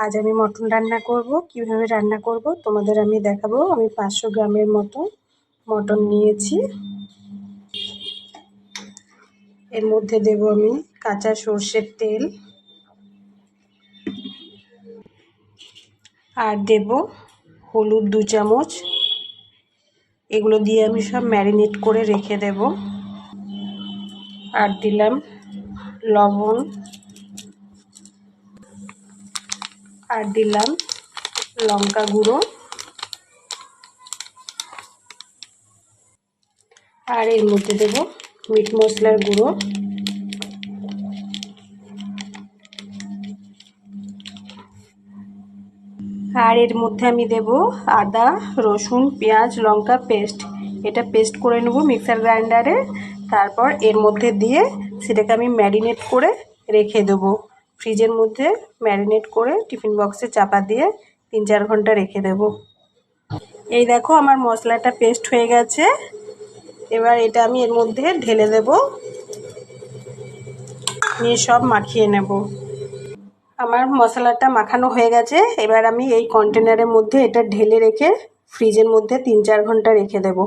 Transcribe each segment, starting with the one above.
আজ আমি মটন রান্না করব। কিভাবে রান্না করব তোমাদের আমি দেখাবো। আমি 500 গ্রামের মতো মটন নিয়েছি। এর মধ্যে দেব আমি কাঁচা সর্ষের তেল, আর দেব হলুদ 2 চামচ। এগুলো দিয়ে আমি সব ম্যারিনেট করে রেখে দেব। আর দিলাম লবণ, আর দিলাম লঙ্কা গুঁড়ো, আর এর মধ্যে দেব মিট মশলার গুঁড়ো, আর এর মধ্যে আমি দেব আদা রসুন পেঁয়াজ লঙ্কা পেস্ট। এটা পেস্ট করে নেব মিক্সার গ্রাইন্ডারে। তারপর এর মধ্যে দিয়ে সেটাকে আমি ম্যারিনেট করে রেখে দেবো ফ্রিজের মধ্যে। ম্যারিনেট করে টিফিন বক্সে চাপা দিয়ে 3-4 ঘন্টা রেখে দেব। এই দেখো আমার মশলাটা পেস্ট হয়ে গেছে। এবার এটা আমি এর মধ্যে ঢেলে দেব, নিয়ে সব মাখিয়ে নেব। আমার মশলাটা মাখানো হয়ে গেছে। এবার আমি এই কন্টেনারের মধ্যে এটা ঢেলে রেখে ফ্রিজের মধ্যে 3-4 ঘন্টা রেখে দেব।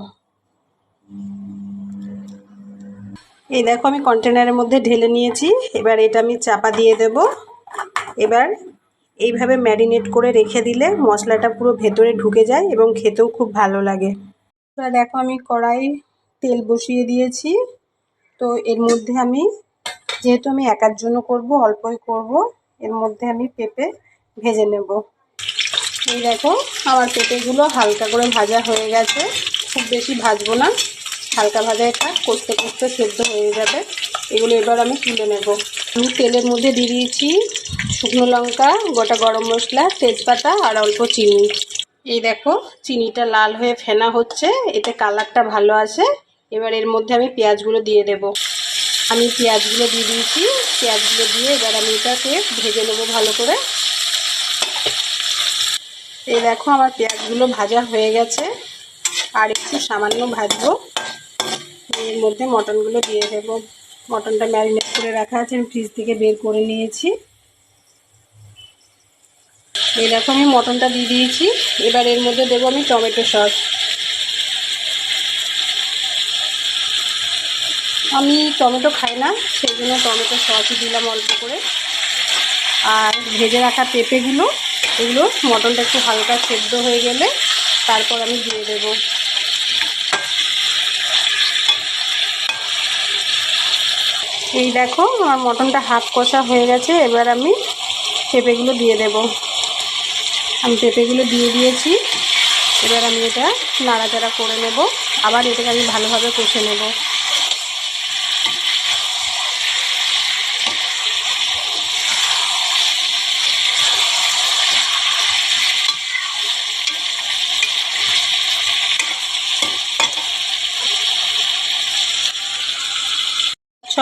এই দেখো আমি কন্টেনারের মধ্যে ঢেলে নিয়েছি। এবার এটা আমি চাপা দিয়ে দেব। এবার এইভাবে ম্যারিনেট করে রেখে দিলে মশলাটা পুরো ভেতরে ঢুকে যায় এবং খেতেও খুব ভালো লাগে। এবার দেখো আমি কড়াই তেল বসিয়ে দিয়েছি। তো এর মধ্যে আমি, যেহেতু আমি একার জন্য করব, অল্পই করব, এর মধ্যে আমি পেঁপে ভেজে নেব। এই দেখো আমার পেঁপেগুলো হালকা করে ভাজা হয়ে গেছে। খুব বেশি ভাজবো না, হালকা ভাজায় থাক, কষতে কষতে সেদ্ধ হয়ে যাবে। এগুলো এবার আমি তুলে নেব। আমি তেলের মধ্যে দিয়ে দিয়েছি শুকনো লঙ্কা, গোটা গরম মশলা, তেজপাতা আর অল্প চিনি। এই দেখো চিনিটা লাল হয়ে ফেনা হচ্ছে, এতে কালারটা ভালো আসে। এবার এর মধ্যে আমি পেঁয়াজগুলো দিয়ে দেব। আমি পেঁয়াজগুলো দিয়ে দিয়েছি। পেঁয়াজগুলো দিয়ে এবার আমি এটাকে ভেজে নেবো ভালো করে। এই দেখো আমার পেঁয়াজগুলো ভাজা হয়ে গেছে, আর একটু সামান্য ভাজবো। এর মধ্যে মটনগুলো দিয়ে দেবো। মটনটা ম্যারিনেট করে রাখা আছে, আমি ফ্রিজ থেকে বের করে নিয়েছি। এই দেখো আমি মটনটা দিয়ে দিয়েছি। এবার এর মধ্যে দেবো আমি টমেটো সস। আমি টমেটো খাই না, সেই জন্য টমেটো সসই দিলাম অল্প করে। আর ভেজে রাখা পেঁপেগুলো, এগুলো মটনটা একটু হালকা সেদ্ধ হয়ে গেলে তারপর আমি দিয়ে দেব। এই দেখো আমার মটনটা হাফ কষা হয়ে গেছে। এবার আমি পেঁপেগুলো দিয়ে দেব। আমি পেঁপেগুলো দিয়ে দিয়েছি। এবার আমি এটা নাড়াচাড়া করে নেব। আবার এটাকে আমি ভালোভাবে কষে নেব।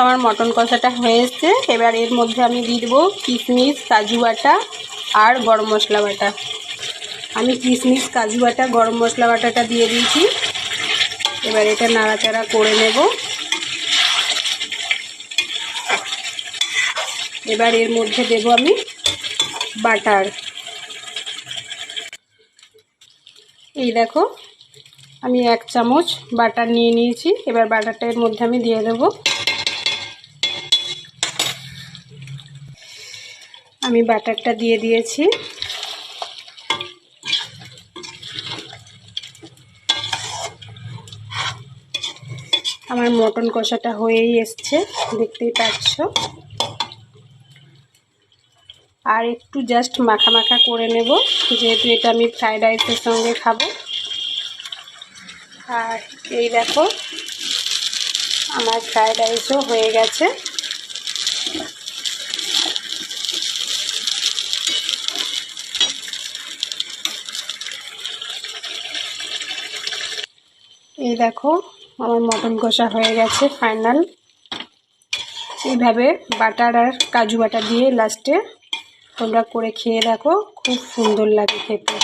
আমার মটন কষাটা হয়ে এসছে। এবার এর মধ্যে আমি দিয়ে দেবো কিশমিশ কাজু বাটা আর গরম মশলা বাটা। আমি কিশমিশ কাজু বাটা গরম মশলা বাটাটা দিয়ে দিয়েছি। এবার এটা নাড়াচাড়া করে নেব। এবার এর মধ্যে দেব আমি বাটার। এই দেখো আমি 1 চামচ বাটার নিয়ে নিয়েছি। এবার বাটারটা এর মধ্যে আমি দিয়ে দেব। আমি বাটারটা দিয়ে দিয়েছি। আমার মটন কষাটা হয়েই এসছে, দেখতেই পাচ্ছ। আর একটু জাস্ট মাখা মাখা করে নেব, যেহেতু এটা আমি ফ্রাইড রাইসের সঙ্গে খাবো। আর এই দেখো আমার ফ্রাইড রাইসও হয়ে গেছে। এই দেখো আমার মটন কষা হয়ে গেছে ফাইনাল। এইভাবে বাটার আর কাজু বাটা দিয়ে লাস্টে তোমরা করে খেয়ে দেখো, খুব সুন্দর লাগে খেতে।